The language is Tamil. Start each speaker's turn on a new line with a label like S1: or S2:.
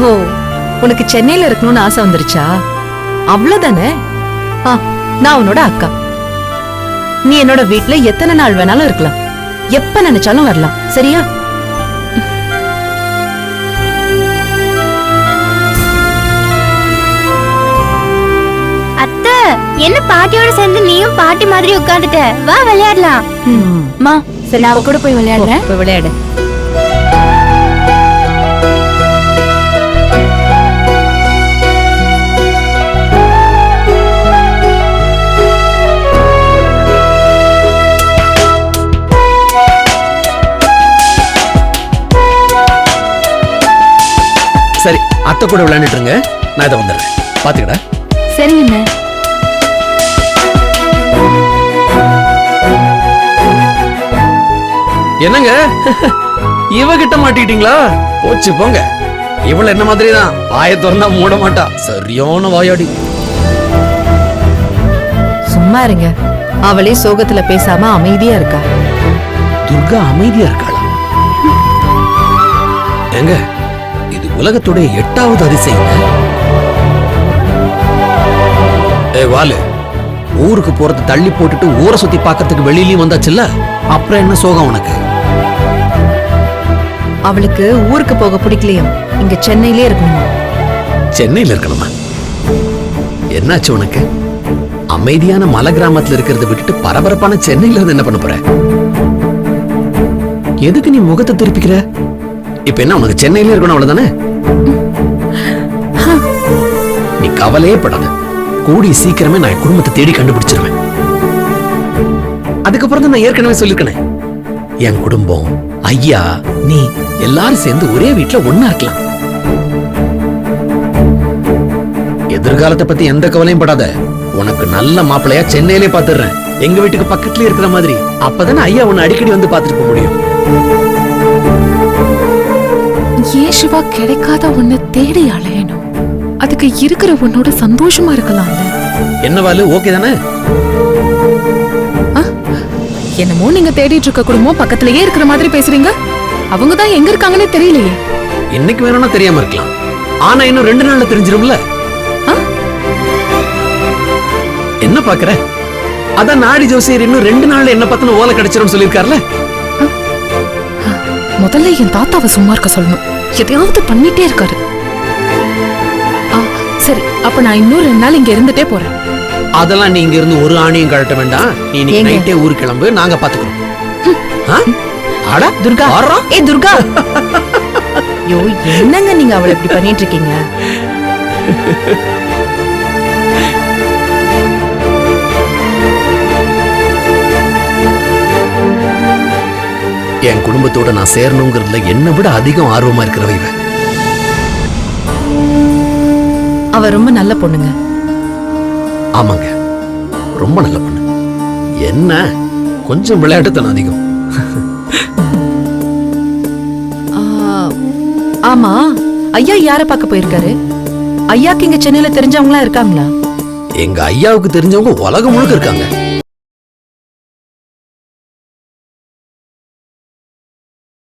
S1: ஓ, உனக்கு சென்னையில இருக்கணும்னு ஆசை வந்துருச்சா? அவ்வளவுதானே? நான் உன்னோட அக்கா. நீ என்னோட வீட்ல எத்தனை நாள் வேணாலும் இருக்கலாம், எப்ப நினைச்சாலும் வரலாம், சரியா?
S2: அத்தை, என்ன பாட்டியோட சேர்ந்து நீயும் பாட்டி மாதிரி உட்கார்ந்துட்ட? வா விளையாடலாம்.
S3: மா சரி, நான் கூட போய் விளையாடுறேன்.
S1: போய் விளையாடு.
S4: சரி, அத்தை கூட விளையாண்டுட்டு இருங்க, நான் இதை வந்துடுறேன். பாத்துக்கடா.
S3: சரிங்க.
S4: என்னங்க இவகிட்ட மாட்டிக்கிட்டீங்களா? போச்சு போங்க. இவள என்ன மாதிரி தான், வாயை திறந்தா மூட மாட்டா, சரியான வாயாடி.
S1: சும்மா இருங்க, அவளே சோகத்துல பேசாம அமைதியா இருக்கா.
S4: துர்கா அமைதியா இருக்காளா? ஏங்க, இது உலகத்துடைய 8வது அதிசயம். வாலு, ஊருக்கு போறது தள்ளி போட்டுட்டு ஊரை சுத்தி பார்க்கறதுக்கு வெளியிலயும் வந்தாச்சுல்ல, அப்புறம் என்ன சோகம் உனக்கு?
S1: அவளுக்கு ஊருக்கு போக பிடிக்கலையும், இங்க சென்னையிலே இருக்கணுமா.
S4: சென்னையில இருக்கணுமா? என்னாச்சு உனக்கு? அமைதியான மலை கிராமத்துல இருக்கிறத விட்டுட்டு பரபரப்பான சென்னையில இருந்து என்ன பண்ண போற? எதுக்கு நீ முகத்தை திருப்பிக்கிற? இப்ப என்ன உனக்கு சென்னையில இருக்கணும் அவ்வளவுதானே? நீ கவலையே படாத, கூடி சீக்கிரமே நான் குடும்பத்தை தேடி கண்டுபிடிச்சிருவேன். அதுக்கப்புறம் தான் நான் ஏற்கனவே சொல்லிருக்கேன், என் குடும்பம், ஐயா, நீ எல்லாரும் சேர்ந்து ஒரே வீட்டுல ஒண்ணா இருக்கலாம். எதிர்காலத்தை பத்தி எந்த கவலையும் படாத, உனக்கு நல்ல மாப்பிள்ளையா சென்னையிலே பாத்துறேன், எங்க வீட்டுக்கு பக்கத்துலயே இருக்கிற மாதிரி. அப்பதானே ஐயா உன்னை அடிக்கடி வந்து பாத்துட்டு போக முடியும்.
S3: ஏன் சிவா கிடைக்காத ஒண்ணு தேடி அலையணும்? அதுக்கு இருக்கிற உன்னோட சந்தோஷமா இருக்கலாம்ல.
S4: என்னவாலு, ஓகே தானே?
S3: என்னமோ நீங்க தேடிட்டு இருக்க குடும்பம் பக்கத்திலேயே இருக்கிற மாதிரி பேசுறீங்க. அவங்க தான் எங்க இருக்காங்கன்னு தெரியலையே.
S4: இன்னைக்கு வேணும்னா தெரியாம இருக்கலாம், ஆனா இன்னும் 2 நாள்ல தெரிஞ்சிரும்ல. என்ன பாக்குற? அதான் நாடி ஜோசியர் இன்னும் 2 நாள்ல என்ன பத்தின ஓலை கிடைச்சிரும் சொல்லிருக்காருல.
S3: முதல்ல என் தாத்தாவை சும்மா இருக்க சொல்லணும், எதையாவது பண்ணிட்டே இருக்காரு. சரி, அப்ப நான் இன்னும் 2 நாள் இங்க இருந்துட்டே போறேன்.
S4: அதெல்லாம் நீ இங்க இருந்து ஒரு ஆணியும் கழட்ட வேண்டாம். நீ இன்னைக்கு நைட்டே ஊருக்கு கிளம்பு, நாங்க பாத்துக்கிறோம். அட
S1: துர்கா, ஏ துர்கா, ஐயோ என்னங்க நீங்க அவளை இப்படி பண்ணிட்டு இருக்கீங்க?
S4: என் குடும்பத்தோட நான் சேரணுங்கிறதுல என்னை விட அதிகம் ஆர்வமா இருக்கிறவ இவ.
S1: அவ ரொம்ப நல்ல பொண்ணுங்க.
S4: ஆமாங்க, ரொம்ப நல்ல பொண்ணு. என்ன கொஞ்சம் விளையாட்டுத்தனம் அதிகம்.
S1: ஆமா, ஐயா யார பார்க்க போயிருக்காரு? ஐயாக்கு இங்க சென்னையில தெரிஞ்சவங்களா இருக்காங்களா?
S4: எங்க ஐயாவுக்கு தெரிஞ்சவங்க உலகம் முழுக்க இருக்காங்க.